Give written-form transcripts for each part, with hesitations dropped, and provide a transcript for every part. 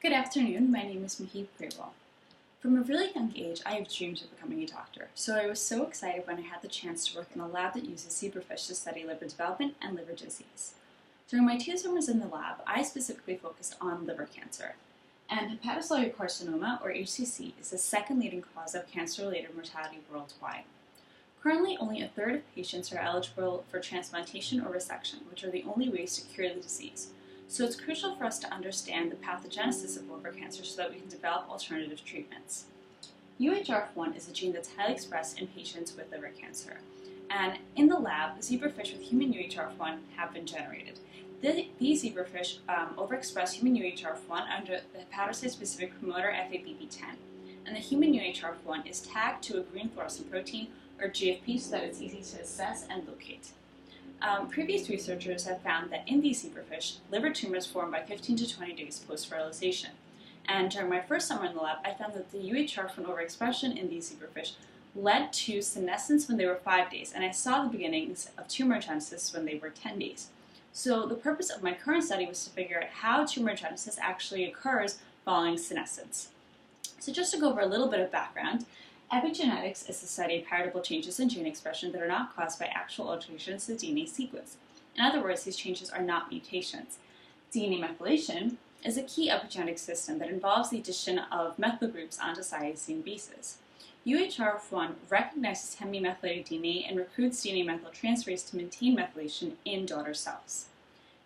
Good afternoon, my name is Mahib Grewal. From a really young age, I have dreamed of becoming a doctor, so I was so excited when I had the chance to work in a lab that uses zebrafish to study liver development and liver disease. During my 2 summers in the lab, I specifically focused on liver cancer, and hepatocellular carcinoma, or HCC, is the second leading cause of cancer-related mortality worldwide. Currently, only a third of patients are eligible for transplantation or resection, which are the only ways to cure the disease. So it's crucial for us to understand the pathogenesis of liver cancer so that we can develop alternative treatments. UHRF1 is a gene that's highly expressed in patients with liver cancer. And in the lab, zebrafish with human UHRF1 have been generated. These zebrafish overexpress human UHRF1 under the hepatocyte-specific promoter FABP10. And the human UHRF1 is tagged to a green fluorescent protein, or GFP, so that it's easy to assess and locate. Previous researchers have found that in these zebrafish, liver tumors form by 15 to 20 days post-fertilization. And during my first summer in the lab, I found that the UHRF1 overexpression in these zebrafish led to senescence when they were 5 days, and I saw the beginnings of tumor genesis when they were 10 days. So the purpose of my current study was to figure out how tumor genesis actually occurs following senescence. So just to go over a little bit of background, epigenetics is the study of heritable changes in gene expression that are not caused by actual alterations to the DNA sequence. In other words, these changes are not mutations. DNA methylation is a key epigenetic system that involves the addition of methyl groups onto cytosine bases. UHRF1 recognizes hemimethylated DNA and recruits DNA methyltransferase to maintain methylation in daughter cells.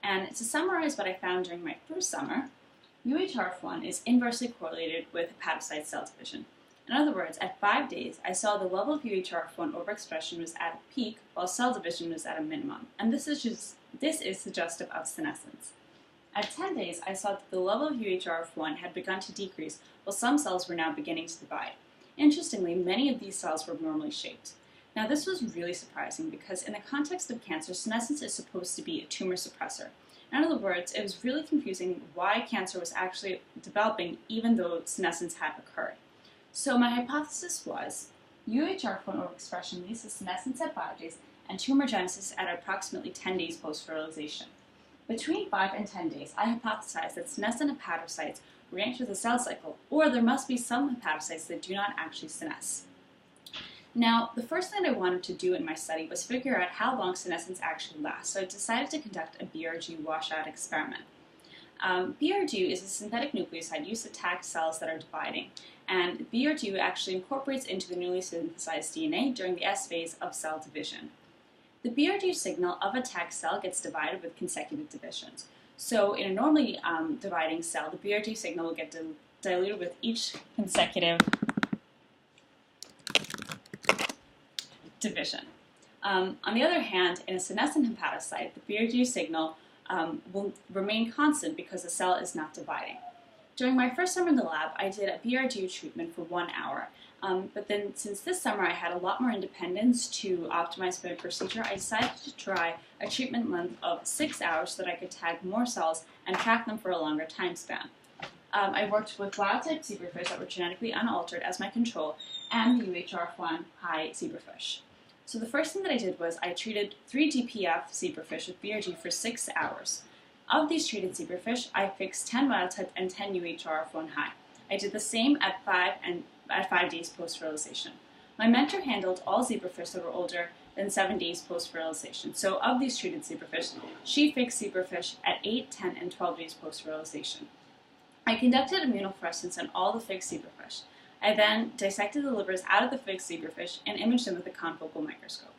And to summarize what I found during my first summer, UHRF1 is inversely correlated with hepatocyte cell division. In other words, at 5 days, I saw the level of UHRF1 overexpression was at a peak, while cell division was at a minimum. And this is suggestive of senescence. At 10 days, I saw that the level of UHRF1 had begun to decrease, while some cells were now beginning to divide. Interestingly, many of these cells were normally shaped. Now, this was really surprising because in the context of cancer, senescence is supposed to be a tumor suppressor. In other words, it was really confusing why cancer was actually developing even though senescence had occurred. So my hypothesis was UHRF1 overexpression leads to senescence at 5 days and tumor genesis at approximately 10 days post-fertilization. Between 5 and 10 days, I hypothesized that senescent hepatocytes react through the cell cycle, or there must be some hepatocytes that do not actually senesce. Now, the first thing I wanted to do in my study was figure out how long senescence actually lasts, so I decided to conduct a BRG washout experiment. BRG is a synthetic nucleoside used to tag cells that are dividing, and BRG actually incorporates into the newly synthesized DNA during the S phase of cell division. The BRG signal of a tagged cell gets divided with consecutive divisions. So in a normally dividing cell, the BRG signal will get diluted with each consecutive division. On the other hand, in a senescent hepatocyte, the BRG signal will remain constant because the cell is not dividing. During my first summer in the lab, I did a BRG treatment for 1 hour. But then since this summer I had a lot more independence to optimize my procedure, I decided to try a treatment length of 6 hours so that I could tag more cells and track them for a longer time span. I worked with wild-type zebrafish that were genetically unaltered as my control and the UHRF1 high zebrafish. So the first thing that I did was I treated 3 DPF zebrafish with BRG for 6 hours. Of these treated zebrafish, I fixed 10 wild-type and 10 UHRF1 high. I did the same at 5 days post-fertilization. My mentor handled all zebrafish that were older than 7 days post-fertilization. So of these treated zebrafish, she fixed zebrafish at 8, 10, and 12 days post-fertilization. I conducted immunofluorescence on all the fixed zebrafish. I then dissected the livers out of the fixed zebrafish and imaged them with a confocal microscope.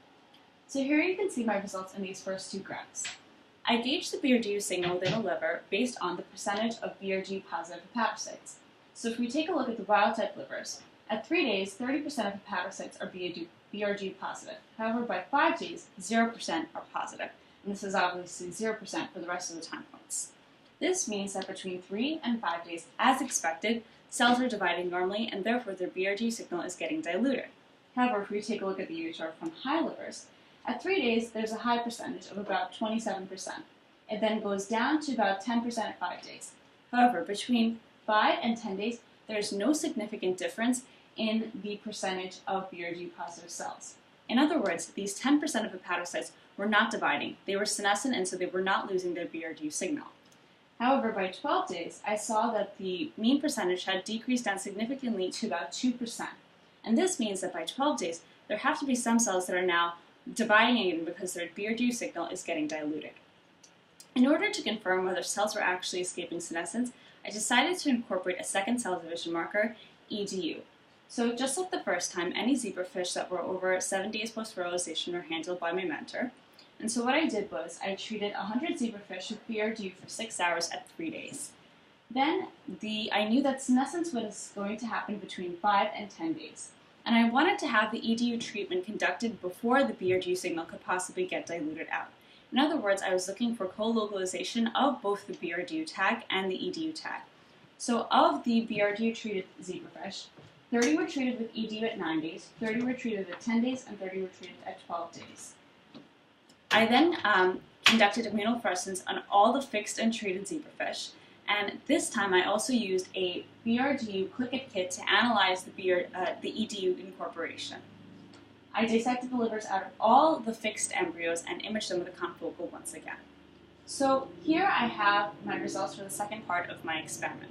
So here you can see my results in these first 2 graphs. I gauged the BRG signal within a liver based on the percentage of BRG positive hepatocytes. So if we take a look at the wild-type livers, at 3 days, 30% of hepatocytes are BRG positive. However, by 5 days, 0% are positive. And this is obviously 0% for the rest of the time points. This means that between 3 and 5 days, as expected, cells are dividing normally and therefore their BRG signal is getting diluted. However, if we take a look at the UHRF1 high livers, at 3 days, there's a high percentage of about 27%. It then goes down to about 10% at 5 days. However, between 5 and 10 days, there's no significant difference in the percentage of BRG positive cells. In other words, these 10% of hepatocytes were not dividing. They were senescent, and so they were not losing their BRG signal. However, by 12 days, I saw that the mean percentage had decreased down significantly to about 2%. And this means that by 12 days, there have to be some cells that are now dividing again because their BRDU signal is getting diluted. In order to confirm whether cells were actually escaping senescence, I decided to incorporate a second cell division marker, EDU. So just like the first time, any zebrafish that were over 7 days post-fertilization were handled by my mentor. And so what I did was I treated 100 zebrafish with BRDU for 6 hours at 3 days. Then I knew that senescence was going to happen between 5 and 10 days. And I wanted to have the EDU treatment conducted before the BRDU signal could possibly get diluted out. In other words, I was looking for co-localization of both the BRDU tag and the EDU tag. So of the BRDU treated zebrafish, 30 were treated with EDU at 9 days, 30 were treated at 10 days, and 30 were treated at 12 days. I then conducted immunofluorescence on all the fixed and treated zebrafish, and this time I also used a BRDU click-it kit to analyze the EDU incorporation. I dissected the livers out of all the fixed embryos and imaged them with a confocal once again. So here I have my results for the second part of my experiment.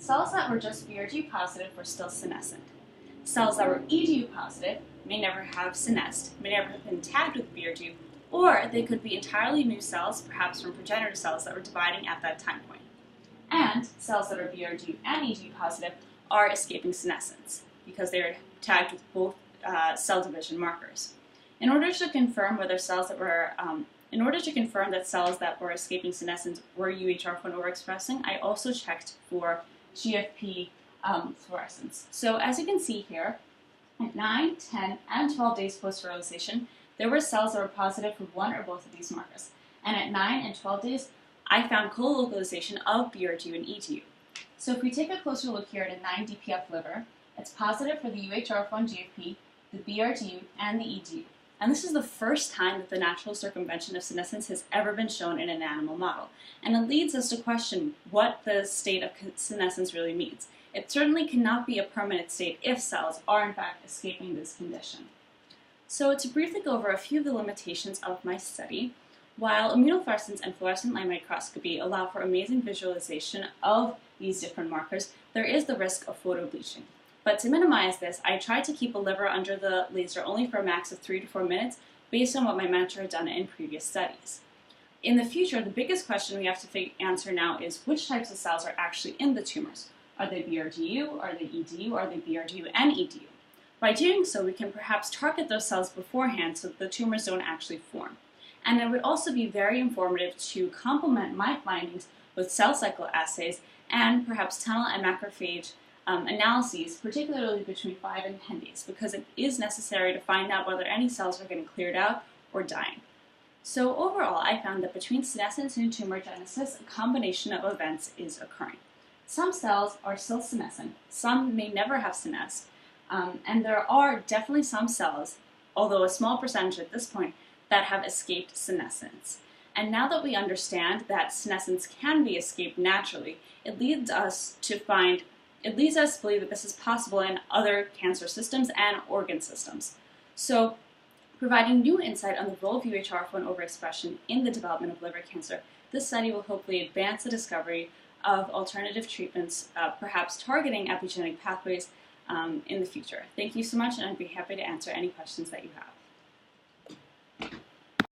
Cells that were just BRDU positive were still senescent. Cells that were EDU positive may never have senesced, may never have been tagged with BRDU, or they could be entirely new cells, perhaps from progenitor cells that were dividing at that time point. And cells that are BRDU and EDU positive are escaping senescence because they are tagged with both cell division markers. In order to confirm whether cells that were cells that were escaping senescence were UHR1 overexpressing, I also checked for GFP fluorescence. So as you can see here, at 9, 10, and 12 days post-fertilization, there were cells that were positive for one or both of these markers. And at 9 and 12 days, I found co-localization of BRDU and EDU. So if we take a closer look here at a 9 DPF liver, it's positive for the UHR1 GFP, the BRDU, and the EDU. And this is the first time that the natural circumvention of senescence has ever been shown in an animal model. And it leads us to question what the state of senescence really means. It certainly cannot be a permanent state if cells are in fact escaping this condition. So to briefly go over a few of the limitations of my study, while immunofluorescence and fluorescent light microscopy allow for amazing visualization of these different markers, there is the risk of photobleaching. But to minimize this, I tried to keep a liver under the laser only for a max of 3 to 4 minutes based on what my mentor had done in previous studies. In the future, the biggest question we have to answer now is which types of cells are actually in the tumors. Are they BRDU, are they EDU, are they BRDU and EDU? By doing so, we can perhaps target those cells beforehand so that the tumors don't actually form. And it would also be very informative to complement my findings with cell cycle assays and perhaps tunnel and macrophage analyses, particularly between 5 and 10 days, because it is necessary to find out whether any cells are getting cleared out or dying. So overall, I found that between senescence and tumorigenesis, a combination of events is occurring. Some cells are still senescent, some may never have senesced, and there are definitely some cells, although a small percentage at this point, that have escaped senescence. And now that we understand that senescence can be escaped naturally, it leads us to believe that this is possible in other cancer systems and organ systems. So, providing new insight on the role of UHR1 overexpression in the development of liver cancer, this study will hopefully advance the discovery of alternative treatments, perhaps targeting epigenetic pathways in the future. Thank you so much, and I'd be happy to answer any questions that you have.